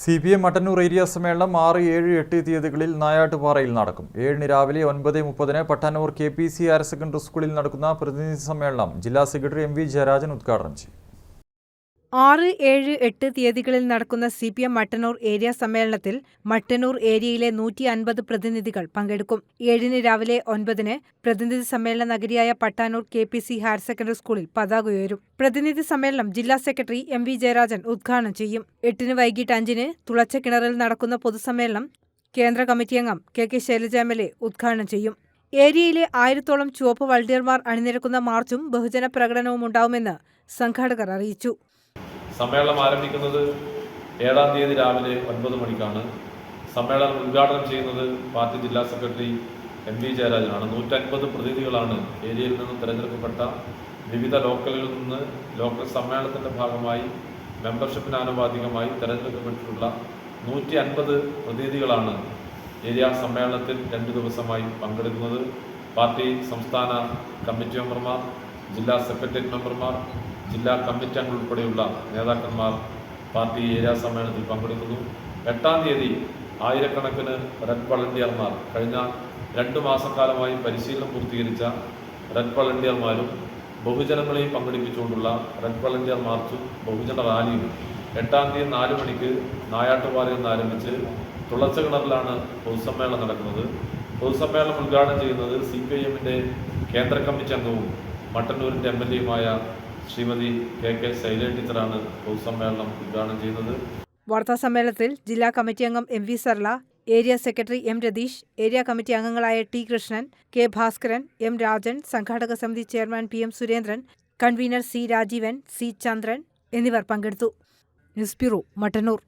CPM Mattannur area സമ്മേളനം 6, 7, 8 തീയതികളിൽ നായാട്ടുപാറയിൽ നടക്കും. 7 രാവിലെ 9:30 പട്ടാന്നൂർ KPC ഹയർ സെക്കൻഡറി സ്കൂളിൽ നടക്കുന്ന പ്രതിനിധി സമ്മേളനം ജില്ലാ സെക്രട്ടറി MV ജയരാജൻ ഉദ്ഘാടനം ചെയ്യും. 6, 7, 8 തീയതികളിൽ നടക്കുന്ന CPM മട്ടന്നൂർ ഏരിയ സമ്മേളനത്തിൽ മട്ടന്നൂർ ഏരിയയിലെ 150 പ്രതിനിധികൾ പങ്കെടുക്കും. 7 രാവിലെ 9 പ്രതിനിധി സമ്മേളന നഗരിയായ പട്ടാന്നൂർ KPC ഹയർ സെക്കൻഡറി സ്കൂളിൽ പതാക ഉയരും. പ്രതിനിധി സമ്മേളനം ജില്ലാ സെക്രട്ടറി MV ജയരാജൻ ഉദ്ഘാടനം ചെയ്യും. 8 വൈകിട്ട് 5 തുളച്ചക്കിണറിൽ നടക്കുന്ന പൊതുസമ്മേളനം കേന്ദ്ര കമ്മിറ്റി അംഗം KK ശൈലജ MLA ഉദ്ഘാടനം ചെയ്യും. ഏരിയയിലെ 1000-ഓളം ചുവപ്പ് വളണ്ടിയർമാർ അണിനിരക്കുന്ന മാർച്ചും ബഹുജന പ്രകടനവും ഉണ്ടാവുമെന്ന് സംഘാടകർ അറിയിച്ചു. സമ്മേളനം ആരംഭിക്കുന്നത് 7-ാം തീയതി രാവിലെ 9 മണിക്കാണ്. സമ്മേളനം ഉദ്ഘാടനം ചെയ്യുന്നത് പാർട്ടി ജില്ലാ സെക്രട്ടറി MV ജയരാജനാണ്. 150 പ്രതിനിധികളാണ് ഏരിയയിൽ നിന്ന് തിരഞ്ഞെടുക്കപ്പെട്ട വിവിധ ലോക്കലുകളിൽ നിന്ന് ലോക്കൽ സമ്മേളനത്തിൻ്റെ ഭാഗമായി മെമ്പർഷിപ്പിന് ആനുപാതികമായി തിരഞ്ഞെടുക്കപ്പെട്ടിട്ടുള്ള 150 പ്രതിനിധികളാണ് ഏരിയ സമ്മേളനത്തിൽ 2 ദിവസമായി പങ്കെടുക്കുന്നത്. പാർട്ടി സംസ്ഥാന കമ്മിറ്റി മെമ്പർമാർ, ജില്ലാ സെക്രട്ടേറിയറ്റ് മെമ്പർമാർ, ജില്ലാ കമ്മിറ്റി അംഗങ്ങൾ ഉൾപ്പെടെയുള്ള നേതാക്കന്മാർ പാർട്ടി ഏരിയ സമ്മേളനത്തിൽ പങ്കെടുക്കുന്നു. 8-ാം തീയതി ആയിരക്കണക്കിന് റെഡ് വളണ്ടിയർമാർ, കഴിഞ്ഞ 2 മാസക്കാലമായി പരിശീലനം പൂർത്തീകരിച്ച റെഡ് വളണ്ടിയർമാരും ബഹുജനങ്ങളെയും പങ്കെടുപ്പിച്ചുകൊണ്ടുള്ള റെഡ് വളണ്ടിയർ മാർച്ചും ബഹുജന റാലിയും 8-ാം തീയതി 4 മണിക്ക് നായാട്ടുപാറയിൽ നിന്ന് ആരംഭിച്ച് തുളച്ചകിണറിലാണ് പൊതുസമ്മേളനം നടക്കുന്നത്. പൊതുസമ്മേളനം ഉദ്ഘാടനം ചെയ്യുന്നത് CPIM-ന്റെ കേന്ദ്ര കമ്മിറ്റി അംഗവും മട്ടന്നൂരിൻ്റെ MLA-യുമായ ശ്രീമതി KK ശൈലജ ടീച്ചറാണ് പൊതുസമ്മേളനം ഉദ്ഘാടനം ചെയ്യുന്നത്. വാർത്താസമ്മേളനത്തിൽ ജില്ലാ കമ്മിറ്റി അംഗം MV Sarla, area secretary M Ratheesh, area committee അംഗങ്ങളായ T Krishnan, K Bhaskaran, M Rajan, സംഘാടക സമിതി chairman PM Surendran, convener C Rajeevan, C Chandran എന്നിവർ പങ്കെടുത്തു. News bureau, Mattannur.